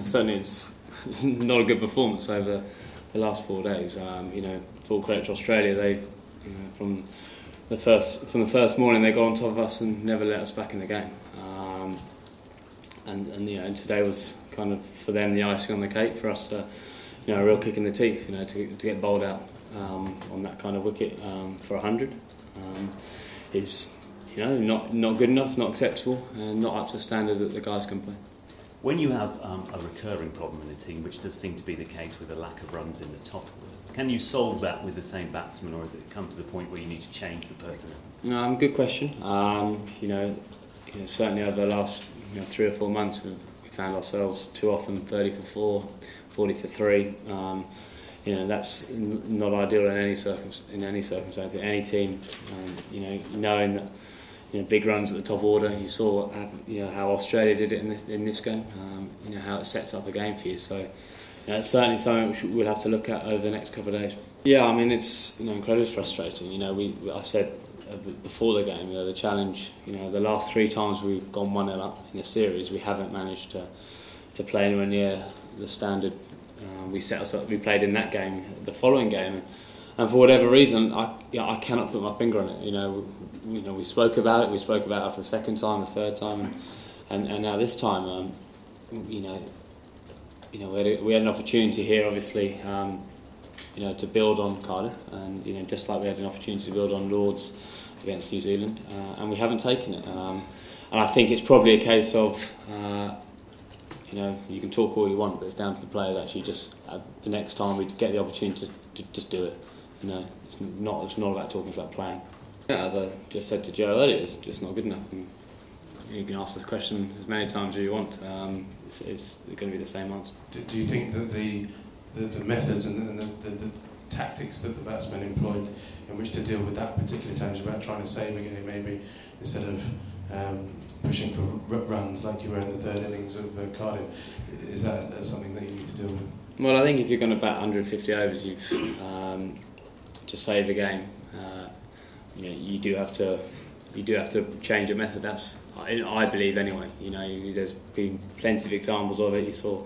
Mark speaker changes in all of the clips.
Speaker 1: Certainly it's not a good performance over the last 4 days. Full credit to Australia. They, from the first morning, they got on top of us and never let us back in the game. And today was kind of for them the icing on the cake. For us, a real kick in the teeth. To get bowled out on that kind of wicket for 100 is not good enough, not acceptable, and not up to the standard that the guys can play.
Speaker 2: When you have a recurring problem in the team, which does seem to be the case with a lack of runs in the top order, can you solve that with the same batsman, or has it come to the point where you need to change the personnel?
Speaker 1: Good question. Certainly over the last 3 or 4 months, we found ourselves too often 30 for 4, 40 for 3. That's not ideal in any circumstance. In any team, knowing that. Big runs at the top order. You saw, how Australia did it in this game. How it sets up a game for you. So, it's certainly something which we'll have to look at over the next couple of days. Yeah, it's incredibly frustrating. I said before the game, the challenge. The last 3 times we've gone 1-0 up in the series, we haven't managed to play anywhere near the standard we set us up. We played in that game, the following game. And for whatever reason, I cannot put my finger on it. We spoke about it. We spoke about it after the second time, the third time, and now this time, we had an opportunity here, obviously, to build on Cardiff, and just like we had an opportunity to build on Lords against New Zealand, and we haven't taken it. And I think it's probably a case of, you can talk all you want, but it's down to the players actually. Just the next time we get the opportunity to just do it. It's not about talking, it's about playing. As I just said to Joe earlier, it's just not good enough. And you can ask the question as many times as you want. It's going to be the same answer.
Speaker 3: Do you think that the methods and the tactics that the batsmen employed in which to deal with that particular challenge about trying to save a game, maybe instead of pushing for runs like you were in the third innings of Cardiff, is that something that you need to deal with?
Speaker 1: Well, I think if you're going to bat 150 overs, to save a game, you do have to change your method. That's, I believe anyway. There's been plenty of examples of it. You saw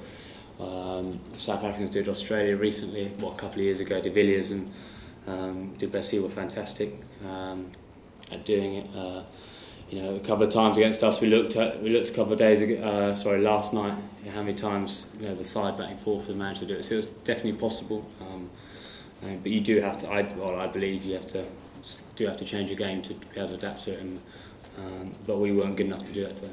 Speaker 1: South Africans did Australia recently, a couple of years ago. De Villiers and Du Plessis were fantastic at doing it. A couple of times against us, we looked a couple of days ago. Last night, how many times the side batting fourth have managed to do it. So it was definitely possible. But you do have to. I believe you have to change your game to be able to adapt to it. But we weren't good enough to do that today.